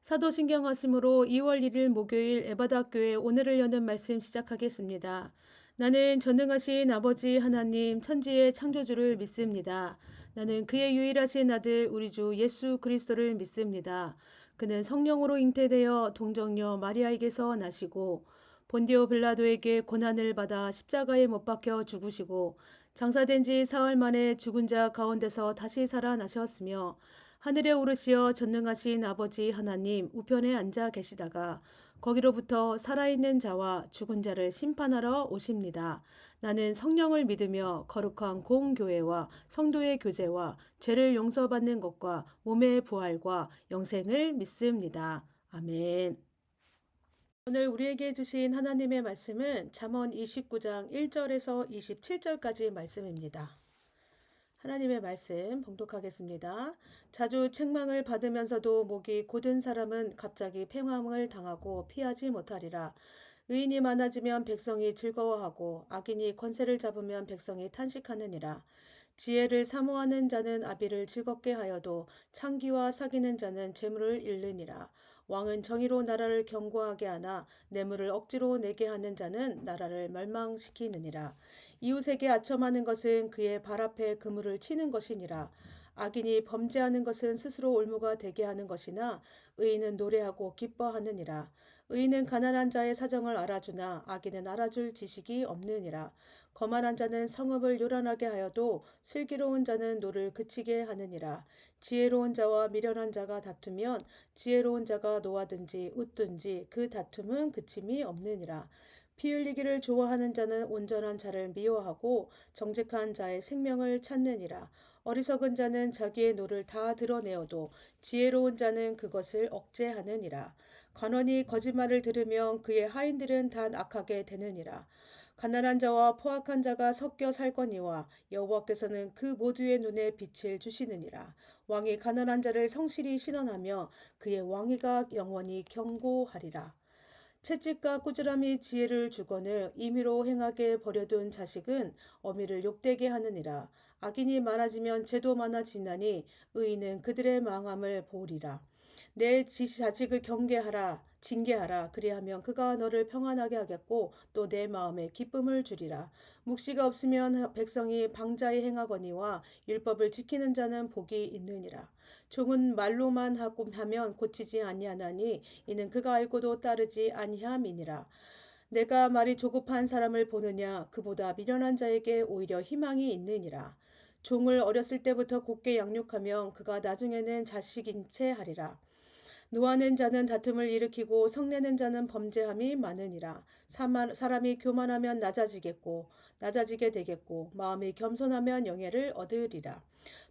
사도신경하심으로 2월 1일 목요일 에바다교회 오늘을 여는 말씀 시작하겠습니다. 나는 전능하신 아버지 하나님 천지의 창조주를 믿습니다. 나는 그의 유일하신 아들 우리 주 예수 그리스도를 믿습니다. 그는 성령으로 잉태되어 동정녀 마리아에게서 나시고 본디오 빌라도에게 고난을 받아 십자가에 못 박혀 죽으시고 장사된 지 사흘 만에 죽은 자 가운데서 다시 살아나셨으며 하늘에 오르시어 전능하신 아버지 하나님 우편에 앉아 계시다가 거기로부터 살아있는 자와 죽은 자를 심판하러 오십니다. 나는 성령을 믿으며 거룩한 공교회와 성도의 교제와 죄를 용서받는 것과 몸의 부활과 영생을 믿습니다. 아멘. 오늘 우리에게 주신 하나님의 말씀은 잠언 29장 1절에서 27절까지 말씀입니다. 하나님의 말씀 봉독하겠습니다. 자주 책망을 받으면서도 목이 곧은 사람은 갑자기 팽함을 당하고 피하지 못하리라. 의인이 많아지면 백성이 즐거워하고 악인이 권세를 잡으면 백성이 탄식하느니라. 지혜를 사모하는 자는 아비를 즐겁게 하여도 창기와 사귀는 자는 재물을 잃느니라. 왕은 정의로 나라를 견고하게 하나 뇌물을 억지로 내게 하는 자는 나라를 멸망시키느니라. 이웃에게 아첨하는 것은 그의 발 앞에 그물을 치는 것이니라. 악인이 범죄하는 것은 스스로 올무가 되게 하는 것이나 의인은 노래하고 기뻐하느니라. 의인은 가난한 자의 사정을 알아주나 악인은 알아줄 지식이 없느니라. 거만한 자는 성읍을 요란하게 하여도 슬기로운 자는 노를 그치게 하느니라. 지혜로운 자와 미련한 자가 다투면 지혜로운 자가 노하든지 웃든지 그 다툼은 그침이 없느니라. 피 흘리기를 좋아하는 자는 온전한 자를 미워하고 정직한 자의 생명을 찾느니라. 어리석은 자는 자기의 노를 다 드러내어도 지혜로운 자는 그것을 억제하느니라. 관원이 거짓말을 들으면 그의 하인들은 다 악하게 되느니라. 가난한 자와 포악한 자가 섞여 살거니와 여호와께서는 그 모두의 눈에 빛을 주시느니라. 왕이 가난한 자를 성실히 신원하며 그의 왕위가 영원히 경고하리라. 채찍과 꾸지람이 지혜를 주거늘 임의로 행하게 버려둔 자식은 어미를 욕되게 하느니라. 악인이 많아지면 죄도 많아지나니 의인은 그들의 망함을 보리라. 내 자식을 경계하라. 징계하라. 그리하면 그가 너를 평안하게 하겠고 또 내 마음에 기쁨을 주리라. 묵시가 없으면 백성이 방자히 행하거니와 율법을 지키는 자는 복이 있느니라. 종은 말로만 하고 하면 고치지 아니하나니 이는 그가 알고도 따르지 아니함이니라. 내가 말이 조급한 사람을 보느냐 그보다 미련한 자에게 오히려 희망이 있느니라. 종을 어렸을 때부터 곧게 양육하면 그가 나중에는 자식인 채 하리라. 노하는 자는 다툼을 일으키고 성내는 자는 범죄함이 많으니라. 사람이 교만하면 낮아지게 되겠고 마음이 겸손하면 영예를 얻으리라.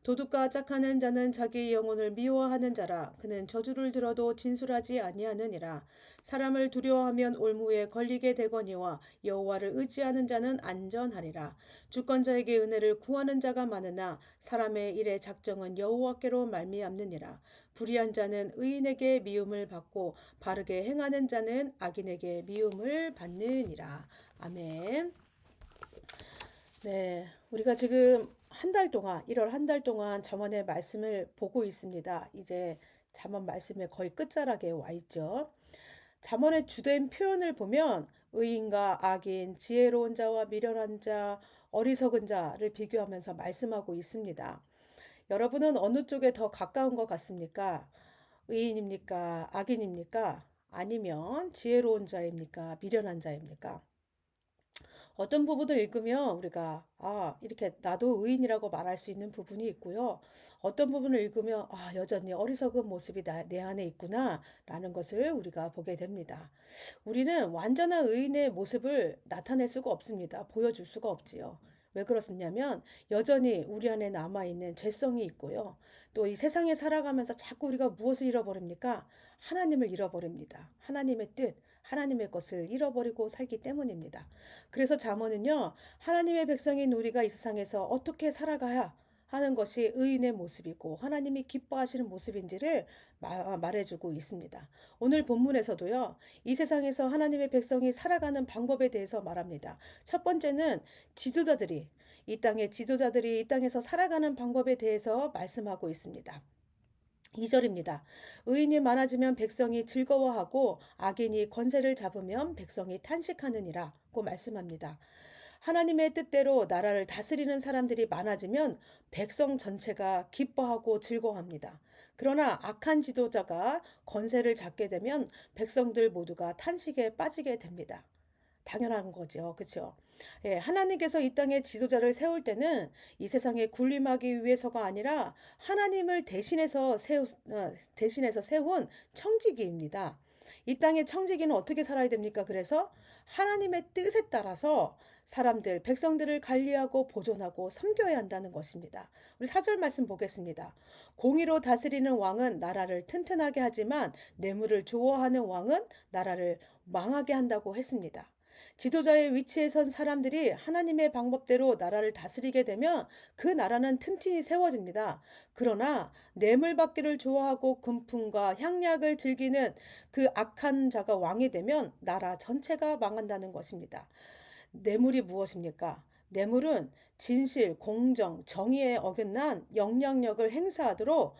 도둑과 짝하는 자는 자기 영혼을 미워하는 자라. 그는 저주를 들어도 진술하지 아니하느니라. 사람을 두려워하면 올무에 걸리게 되거니와 여호와를 의지하는 자는 안전하리라. 주권자에게 은혜를 구하는 자가 많으나 사람의 일의 작정은 여호와께로 말미암느니라. 불의한 자는 의인에게 미움을 받고 바르게 행하는 자는 악인에게 미움을 받느니라. 아멘. 네, 우리가 지금 한 달 동안, 1월 한 달 동안 잠언의 말씀을 보고 있습니다. 이제 잠언 말씀의 거의 끝자락에 와 있죠. 잠언의 주된 표현을 보면 의인과 악인, 지혜로운 자와 미련한 자, 어리석은 자를 비교하면서 말씀하고 있습니다. 여러분은 어느 쪽에 더 가까운 것 같습니까? 의인입니까? 악인입니까? 아니면 지혜로운 자입니까? 미련한 자입니까? 어떤 부분을 읽으면 우리가 이렇게 나도 의인이라고 말할 수 있는 부분이 있고요. 어떤 부분을 읽으면 여전히 어리석은 모습이 내 안에 있구나 라는 것을 우리가 보게 됩니다. 우리는 완전한 의인의 모습을 나타낼 수가 없습니다. 보여줄 수가 없지요. 왜 그렇습냐면 여전히 우리 안에 남아있는 죄성이 있고요. 또 이 세상에 살아가면서 자꾸 우리가 무엇을 잃어버립니까? 하나님을 잃어버립니다. 하나님의 뜻, 하나님의 것을 잃어버리고 살기 때문입니다. 그래서 잠언은요, 하나님의 백성인 우리가 이 세상에서 어떻게 살아가야 하는 것이 의인의 모습이고 하나님이 기뻐하시는 모습인지를 말해주고 있습니다. 오늘 본문에서도요, 이 세상에서 하나님의 백성이 살아가는 방법에 대해서 말합니다. 첫 번째는 이 땅의 지도자들이 이 땅에서 살아가는 방법에 대해서 말씀하고 있습니다. 2절입니다. 의인이 많아지면 백성이 즐거워하고 악인이 권세를 잡으면 백성이 탄식하느니라고 말씀합니다. 하나님의 뜻대로 나라를 다스리는 사람들이 많아지면 백성 전체가 기뻐하고 즐거워합니다. 그러나 악한 지도자가 권세를 잡게 되면 백성들 모두가 탄식에 빠지게 됩니다. 당연한 거죠. 그렇죠? 예, 하나님께서 이 땅에 지도자를 세울 때는 이 세상에 군림하기 위해서가 아니라 하나님을 대신해서 세운 청지기입니다. 이 땅의 청지기는 어떻게 살아야 됩니까? 그래서 하나님의 뜻에 따라서 사람들, 백성들을 관리하고 보존하고 섬겨야 한다는 것입니다. 우리 4절 말씀 보겠습니다. 공의로 다스리는 왕은 나라를 튼튼하게 하지만 뇌물을 좋아하는 왕은 나라를 망하게 한다고 했습니다. 지도자의 위치에 선 사람들이 하나님의 방법대로 나라를 다스리게 되면 그 나라는 튼튼히 세워집니다. 그러나 뇌물 받기를 좋아하고 금품과 향락을 즐기는 그 악한 자가 왕이 되면 나라 전체가 망한다는 것입니다. 뇌물이 무엇입니까? 뇌물은 진실, 공정, 정의에 어긋난 영향력을 행사하도록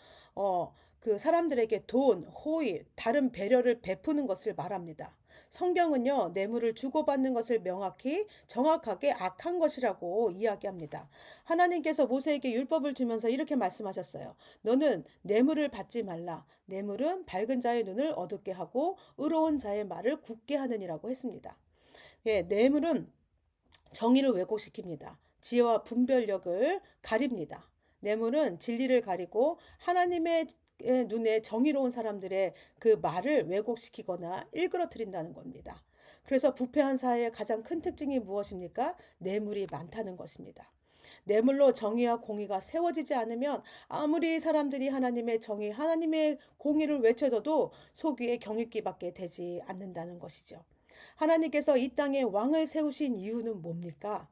그 사람들에게 돈, 호의, 다른 배려를 베푸는 것을 말합니다. 성경은요, 뇌물을 주고받는 것을 명확히, 정확하게 악한 것이라고 이야기합니다. 하나님께서 모세에게 율법을 주면서 이렇게 말씀하셨어요. 너는 뇌물을 받지 말라. 뇌물은 밝은 자의 눈을 어둡게 하고 의로운 자의 말을 굳게 하느니라고 했습니다. 예, 뇌물은 정의를 왜곡시킵니다. 지혜와 분별력을 가립니다. 뇌물은 진리를 가리고 하나님의 눈에 정의로운 사람들의 그 말을 왜곡시키거나 일그러뜨린다는 겁니다. 그래서 부패한 사회의 가장 큰 특징이 무엇입니까? 뇌물이 많다는 것입니다. 뇌물로 정의와 공의가 세워지지 않으면 아무리 사람들이 하나님의 정의, 하나님의 공의를 외쳐줘도 속위에 경읽기밖에 되지 않는다는 것이죠. 하나님께서 이 땅에 왕을 세우신 이유는 뭡니까?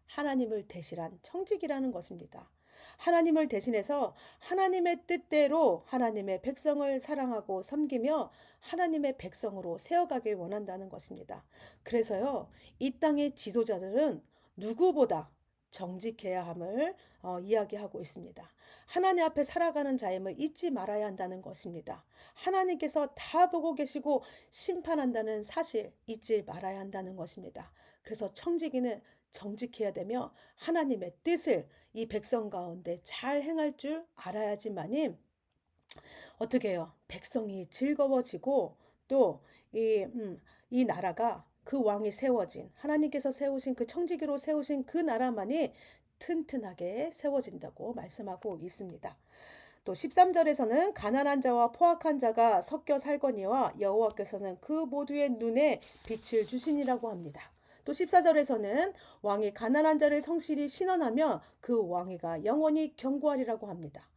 하나님을 대신한 청직이라는 것입니다. 하나님을 대신해서 하나님의 뜻대로 하나님의 백성을 사랑하고 섬기며 하나님의 백성으로 세워가길 원한다는 것입니다. 그래서요, 이 땅의 지도자들은 누구보다 정직해야 함을 이야기하고 있습니다. 하나님 앞에 살아가는 자임을 잊지 말아야 한다는 것입니다. 하나님께서 다 보고 계시고 심판한다는 사실 잊지 말아야 한다는 것입니다. 그래서 청지기는 정직해야 되며 하나님의 뜻을 이 백성 가운데 잘 행할 줄 알아야지만이 어떻게 해요? 백성이 즐거워지고 또 이 나라가 그 왕이 세워진 하나님께서 세우신 그 청지기로 세우신 그 나라만이 튼튼하게 세워진다고 말씀하고 있습니다. 또 13절에서는 가난한 자와 포악한 자가 섞여 살거니와 여호와께서는 그 모두의 눈에 빛을 주시니라고 합니다. 또 14절에서는 왕이 가난한 자를 성실히 신원하며 그 왕위가 영원히 견고하리라고 합니다.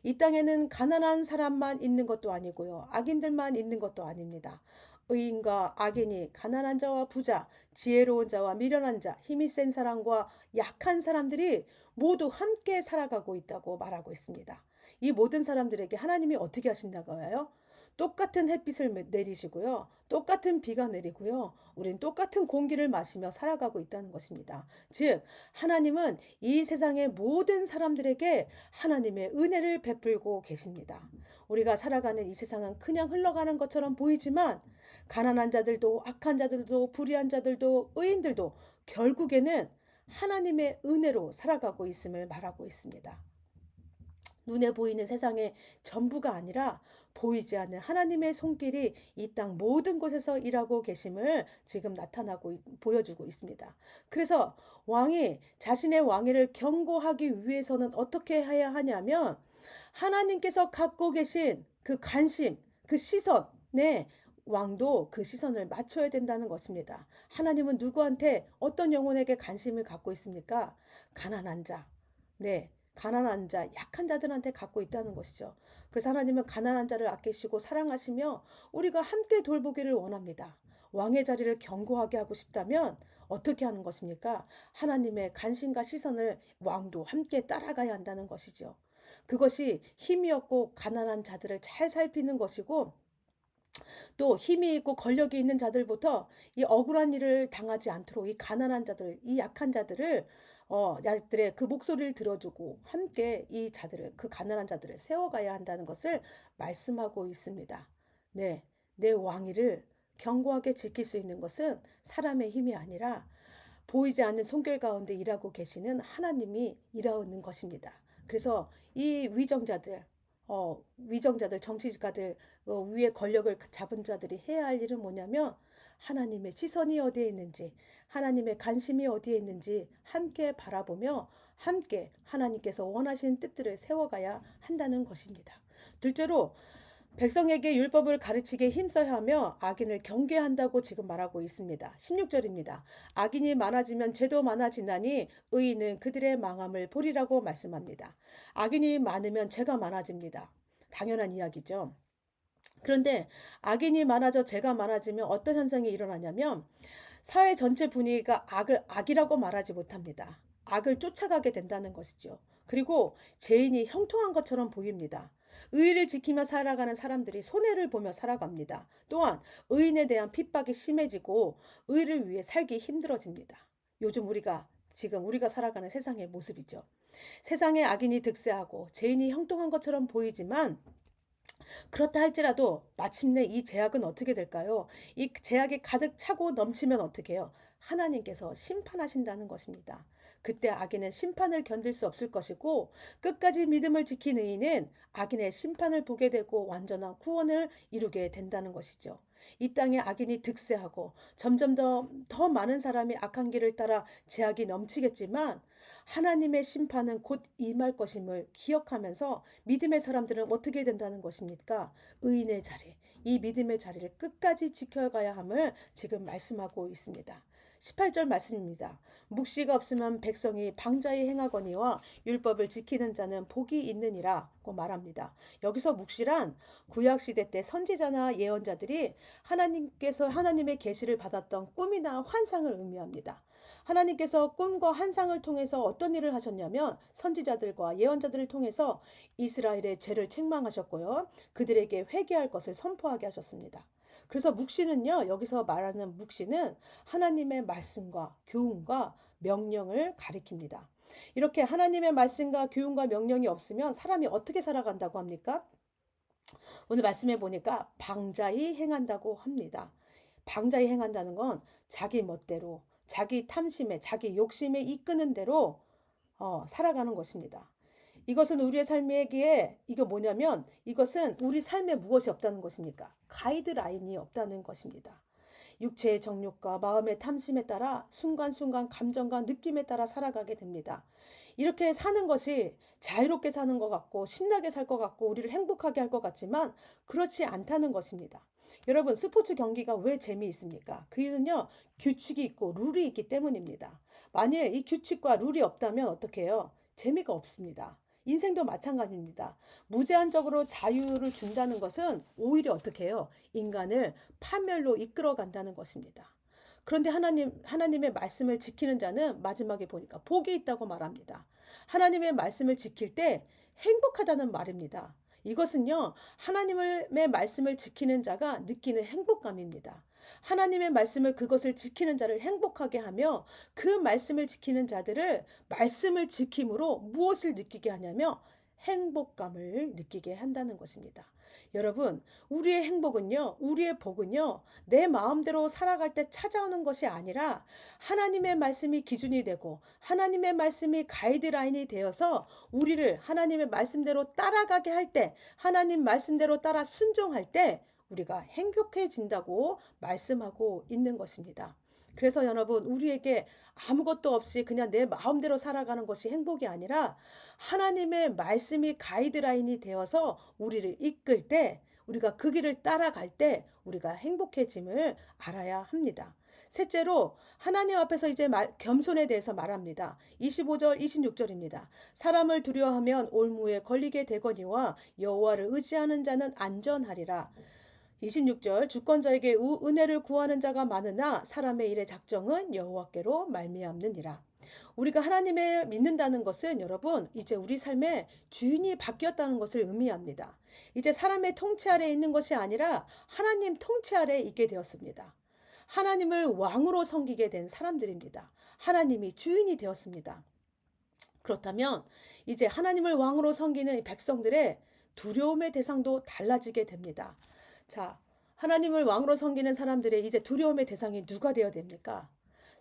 이 땅에는 가난한 사람만 있는 것도 아니고요. 악인들만 있는 것도 아닙니다. 의인과 악인이 가난한 자와 부자, 지혜로운 자와 미련한 자, 힘이 센 사람과 약한 사람들이 모두 함께 살아가고 있다고 말하고 있습니다. 이 모든 사람들에게 하나님이 어떻게 하신다고 해요? 똑같은 햇빛을 내리시고요. 똑같은 비가 내리고요. 우린 똑같은 공기를 마시며 살아가고 있다는 것입니다. 즉, 하나님은 이 세상의 모든 사람들에게 하나님의 은혜를 베풀고 계십니다. 우리가 살아가는 이 세상은 그냥 흘러가는 것처럼 보이지만 가난한 자들도 악한 자들도 불의한 자들도 의인들도 결국에는 하나님의 은혜로 살아가고 있음을 말하고 있습니다. 눈에 보이는 세상의 전부가 아니라 보이지 않는 하나님의 손길이 이 땅 모든 곳에서 일하고 계심을 지금 보여주고 있습니다. 그래서 왕이 자신의 왕위를 견고하기 위해서는 어떻게 해야 하냐면 하나님께서 갖고 계신 그 관심, 그 시선, 네, 왕도 그 시선을 맞춰야 된다는 것입니다. 하나님은 누구한테 어떤 영혼에게 관심을 갖고 있습니까? 가난한 자, 네, 가난한 자, 약한 자들한테 갖고 있다는 것이죠. 그래서 하나님은 가난한 자를 아끼시고 사랑하시며 우리가 함께 돌보기를 원합니다. 왕의 자리를 견고하게 하고 싶다면 어떻게 하는 것입니까? 하나님의 관심과 시선을 왕도 함께 따라가야 한다는 것이죠. 그것이 힘이 없고 가난한 자들을 잘 살피는 것이고 또 힘이 있고 권력이 있는 자들부터 이 억울한 일을 당하지 않도록 이 가난한 자들, 이 약한 자들을 자들의 그 목소리를 들어주고 함께 이 자들을, 그 가난한 자들을 세워가야 한다는 것을 말씀하고 있습니다. 네, 내 왕위를 견고하게 지킬 수 있는 것은 사람의 힘이 아니라 보이지 않는 손길 가운데 일하고 계시는 하나님이 일하는 것입니다. 그래서 이 위정자들, 정치가들, 위에 권력을 잡은 자들이 해야 할 일은 뭐냐면 하나님의 시선이 어디에 있는지, 하나님의 관심이 어디에 있는지 함께 바라보며 함께 하나님께서 원하시는 뜻들을 세워가야 한다는 것입니다. 둘째로 백성에게 율법을 가르치게 힘써야 하며 악인을 경계한다고 지금 말하고 있습니다. 16절입니다. 악인이 많아지면 죄도 많아지나니 의인은 그들의 망함을 보리라고 말씀합니다. 악인이 많으면 죄가 많아집니다. 당연한 이야기죠. 그런데 악인이 많아져 죄가 많아지면 어떤 현상이 일어나냐면 사회 전체 분위기가 악이라고 말하지 못합니다. 악을 쫓아가게 된다는 것이죠. 그리고 죄인이 형통한 것처럼 보입니다. 의의를 지키며 살아가는 사람들이 손해를 보며 살아갑니다. 또한 의인에 대한 핍박이 심해지고 의를 위해 살기 힘들어집니다. 요즘 지금 우리가 살아가는 세상의 모습이죠. 세상에 악인이 득세하고 죄인이 형통한 것처럼 보이지만 그렇다 할지라도 마침내 이 제약은 어떻게 될까요? 이 제약이 가득 차고 넘치면 어떻게 해요? 하나님께서 심판하신다는 것입니다. 그때 악인은 심판을 견딜 수 없을 것이고 끝까지 믿음을 지킨 의인은 악인의 심판을 보게 되고 완전한 구원을 이루게 된다는 것이죠. 이 땅에 악인이 득세하고 점점 더 많은 사람이 악한 길을 따라 제약이 넘치겠지만 하나님의 심판은 곧 임할 것임을 기억하면서 믿음의 사람들은 어떻게 된다는 것입니까? 의인의 자리, 이 믿음의 자리를 끝까지 지켜가야 함을 지금 말씀하고 있습니다. 18절 말씀입니다. 묵시가 없으면 백성이 방자히 행하거니와 율법을 지키는 자는 복이 있느니라고 말합니다. 여기서 묵시란 구약시대 때 선지자나 예언자들이 하나님의 계시를 받았던 꿈이나 환상을 의미합니다. 하나님께서 꿈과 환상을 통해서 어떤 일을 하셨냐면 선지자들과 예언자들을 통해서 이스라엘의 죄를 책망하셨고요. 그들에게 회개할 것을 선포하게 하셨습니다. 그래서 묵시는요, 여기서 말하는 묵시는 하나님의 말씀과 교훈과 명령을 가리킵니다. 이렇게 하나님의 말씀과 교훈과 명령이 없으면 사람이 어떻게 살아간다고 합니까? 오늘 말씀해 보니까 방자히 행한다고 합니다. 방자히 행한다는 건 자기 멋대로, 자기 탐심에, 자기 욕심에 이끄는 대로 살아가는 것입니다. 이것은 우리의 삶에게 이거 뭐냐면 이것은 우리 삶에 무엇이 없다는 것입니까? 가이드라인이 없다는 것입니다. 육체의 정욕과 마음의 탐심에 따라 순간순간 감정과 느낌에 따라 살아가게 됩니다. 이렇게 사는 것이 자유롭게 사는 것 같고 신나게 살 것 같고 우리를 행복하게 할 것 같지만 그렇지 않다는 것입니다. 여러분, 스포츠 경기가 왜 재미있습니까? 그 이유는요, 규칙이 있고 룰이 있기 때문입니다. 만일 이 규칙과 룰이 없다면 어떻게 해요? 재미가 없습니다. 인생도 마찬가지입니다. 무제한적으로 자유를 준다는 것은 오히려 어떻게 해요? 인간을 파멸로 이끌어 간다는 것입니다. 그런데 하나님의 말씀을 지키는 자는 마지막에 보니까 복이 있다고 말합니다. 하나님의 말씀을 지킬 때 행복하다는 말입니다. 이것은요, 하나님의 말씀을 지키는 자가 느끼는 행복감입니다. 하나님의 말씀을 그것을 지키는 자를 행복하게 하며 그 말씀을 지키는 자들을 말씀을 지킴으로 무엇을 느끼게 하냐며 행복감을 느끼게 한다는 것입니다. 여러분, 우리의 행복은요, 우리의 복은요, 내 마음대로 살아갈 때 찾아오는 것이 아니라 하나님의 말씀이 기준이 되고 하나님의 말씀이 가이드라인이 되어서 우리를 하나님의 말씀대로 따라가게 할 때, 하나님 말씀대로 따라 순종할 때 우리가 행복해진다고 말씀하고 있는 것입니다. 그래서 여러분, 우리에게 아무것도 없이 그냥 내 마음대로 살아가는 것이 행복이 아니라 하나님의 말씀이 가이드라인이 되어서 우리를 이끌 때, 우리가 그 길을 따라갈 때 우리가 행복해짐을 알아야 합니다. 셋째로 하나님 앞에서 이제 겸손에 대해서 말합니다. 25절 26절입니다. 사람을 두려워하면 올무에 걸리게 되거니와 여호와를 의지하는 자는 안전하리라. 26절 주권자에게 은혜를 구하는 자가 많으나 사람의 일의 작정은 여호와께로 말미암느니라. 우리가 하나님을 믿는다는 것은 여러분 이제 우리 삶의 주인이 바뀌었다는 것을 의미합니다. 이제 사람의 통치 아래에 있는 것이 아니라 하나님 통치 아래에 있게 되었습니다. 하나님을 왕으로 섬기게 된 사람들입니다. 하나님이 주인이 되었습니다. 그렇다면 이제 하나님을 왕으로 섬기는 이 백성들의 두려움의 대상도 달라지게 됩니다. 자, 하나님을 왕으로 섬기는 사람들의 이제 두려움의 대상이 누가 되어야 됩니까?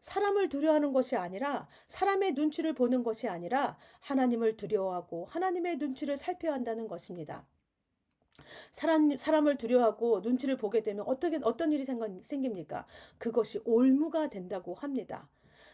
사람을 두려워하는 것이 아니라, 사람의 눈치를 보는 것이 아니라 하나님을 두려워하고 하나님의 눈치를 살펴야 한다는 것입니다. 사람을 두려워하고 눈치를 보게 되면 어떤 일이 생깁니까? 그것이 올무가 된다고 합니다.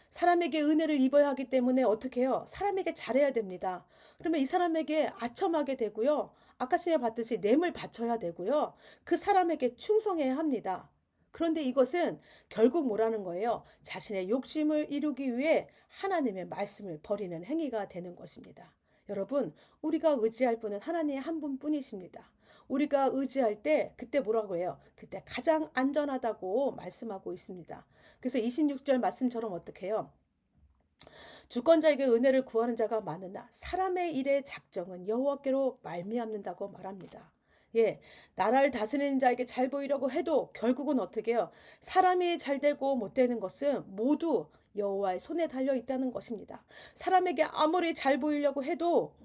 사람에게 은혜를 입어야 하기 때문에 어떻게 해요? 사람에게 잘해야 됩니다. 그러면 이 사람에게 아첨하게 되고요. 아까 전에 봤듯이 냄을 바쳐야 되고요. 그 사람에게 충성해야 합니다. 그런데 이것은 결국 뭐라는 거예요? 자신의 욕심을 이루기 위해 하나님의 말씀을 버리는 행위가 되는 것입니다. 여러분, 우리가 의지할 분은 하나님 한 분뿐이십니다. 우리가 의지할 때 그때 뭐라고 해요? 그때 가장 안전하다고 말씀하고 있습니다. 그래서 26절 말씀처럼 어떻게 해요? 주권자에게 은혜를 구하는 자가 많으나 사람의 일의 작정은 여호와께로 말미암는다고 말합니다. 예, 나라를 다스리는 자에게 잘 보이려고 해도 결국은 어떻게 해요? 사람이 잘 되고 못 되는 것은 모두 여호와의 손에 달려 있다는 것입니다. 사람에게 아무리 잘 보이려고 해도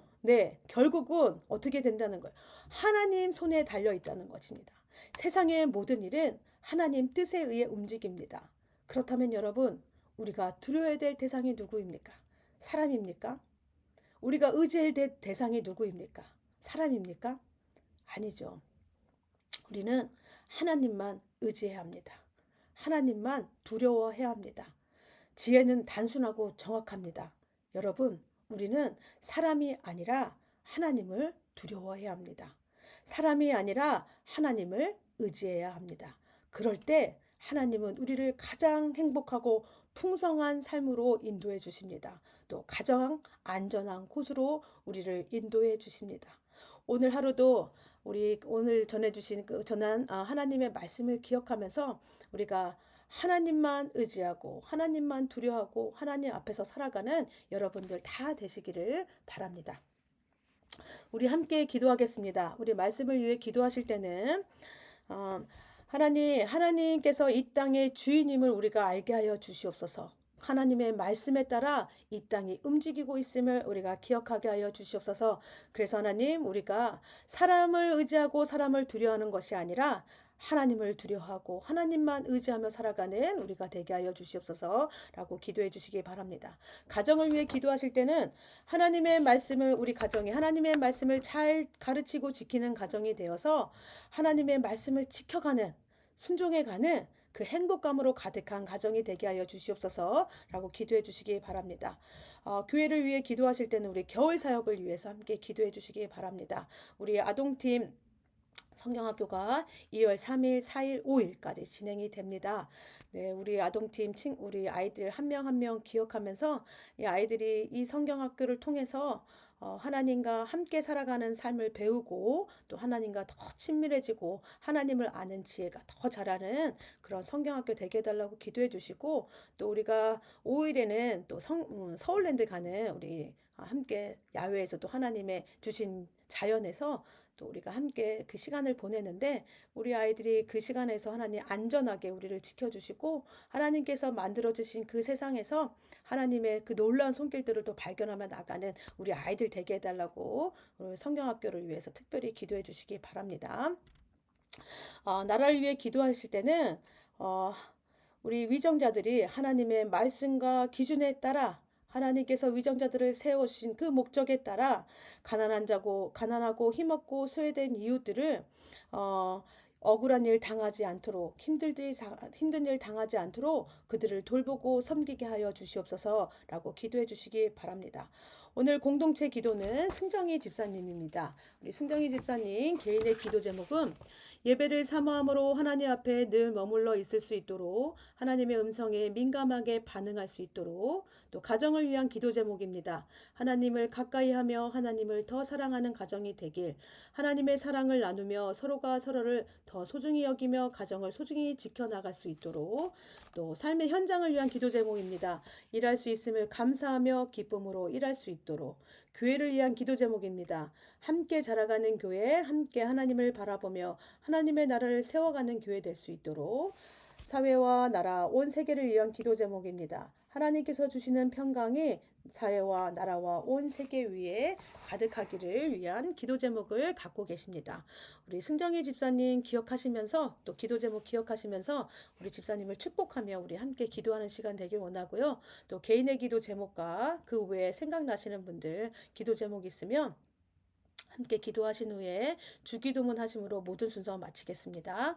결국은 어떻게 된다는 거예요? 하나님 손에 달려 있다는 것입니다. 세상의 모든 일은 하나님 뜻에 의해 움직입니다. 그렇다면 여러분, 우리가 두려워야 될 대상이 누구입니까? 사람입니까? 우리가 의지해야 될 대상이 누구입니까? 사람입니까? 아니죠. 우리는 하나님만 의지해야 합니다. 하나님만 두려워해야 합니다. 지혜는 단순하고 정확합니다. 여러분, 우리는 사람이 아니라 하나님을 두려워해야 합니다. 사람이 아니라 하나님을 의지해야 합니다. 그럴 때 하나님은 우리를 가장 행복하고 풍성한 삶으로 인도해 주십니다. 또 가장 안전한 곳으로 우리를 인도해 주십니다. 오늘 하루도 우리 오늘 전해주신 전한 하나님의 말씀을 기억하면서 우리가 하나님만 의지하고 하나님만 두려워하고 하나님 앞에서 살아가는 여러분들 다 되시기를 바랍니다. 우리 함께 기도하겠습니다. 우리 말씀을 위해 기도하실 때는 하나님께서 이 땅의 주인임을 우리가 알게 하여 주시옵소서. 하나님의 말씀에 따라 이 땅이 움직이고 있음을 우리가 기억하게 하여 주시옵소서. 그래서 하나님, 우리가 사람을 의지하고 사람을 두려워하는 것이 아니라 하나님을 두려워하고 하나님만 의지하며 살아가는 우리가 되게 하여 주시옵소서라고 기도해 주시기 바랍니다. 가정을 위해 기도하실 때는 하나님의 말씀을 우리 가정이 하나님의 말씀을 잘 가르치고 지키는 가정이 되어서 하나님의 말씀을 지켜가는 순종해가는 그 행복감으로 가득한 가정이 되게 하여 주시옵소서라고 기도해 주시기 바랍니다. 교회를 위해 기도하실 때는 우리 겨울 사역을 위해서 함께 기도해 주시기 바랍니다. 우리 아동팀 성경학교가 2월 3일, 4일, 5일까지 진행이 됩니다. 네, 우리 아동팀 우리 아이들 한 명 한 명 기억하면서 이 아이들이 이 성경학교를 통해서 하나님과 함께 살아가는 삶을 배우고 또 하나님과 더 친밀해지고 하나님을 아는 지혜가 더 자라는 그런 성경학교 되게 해달라고 기도해 주시고 또 우리가 5일에는 또 서울랜드 가는 우리 함께 야외에서 또 하나님의 주신 자연에서 또 우리가 함께 그 시간을 보내는데 우리 아이들이 그 시간에서 하나님 안전하게 우리를 지켜주시고 하나님께서 만들어주신 그 세상에서 하나님의 그 놀라운 손길들을 또 발견하며 나가는 우리 아이들 되게 해달라고 성경학교를 위해서 특별히 기도해 주시기 바랍니다. 나라를 위해 기도하실 때는 우리 위정자들이 하나님의 말씀과 기준에 따라 하나님께서 위정자들을 세우신 그 목적에 따라 가난하고 힘없고 소외된 이웃들을 억울한 일 당하지 않도록 힘든 일 당하지 않도록 그들을 돌보고 섬기게 하여 주시옵소서라고 기도해 주시기 바랍니다. 오늘 공동체 기도는 승정희 집사님입니다. 우리 승정희 집사님 개인의 기도 제목은 예배를 사모함으로 하나님 앞에 늘 머물러 있을 수 있도록 하나님의 음성에 민감하게 반응할 수 있도록 또 가정을 위한 기도 제목입니다. 하나님을 가까이 하며 하나님을 더 사랑하는 가정이 되길 하나님의 사랑을 나누며 서로가 서로를 더 소중히 여기며 가정을 소중히 지켜나갈 수 있도록 또 삶의 현장을 위한 기도 제목입니다. 일할 수 있음을 감사하며 기쁨으로 일할 수 있도록 교회를 위한 기도 제목입니다. 함께 자라가는 교회, 함께 하나님을 바라보며 하나님의 나라를 세워가는 교회 될 수 있도록 사회와 나라, 온 세계를 위한 기도 제목입니다. 하나님께서 주시는 평강이 사회와 나라와 온 세계 위에 가득하기를 위한 기도 제목을 갖고 계십니다. 우리 승정희 집사님 기억하시면서 또 기도 제목 기억하시면서 우리 집사님을 축복하며 우리 함께 기도하는 시간 되길 원하고요. 또 개인의 기도 제목과 그 외에 생각나시는 분들 기도 제목 있으면 함께 기도하신 후에 주기도문 하심으로 모든 순서 마치겠습니다.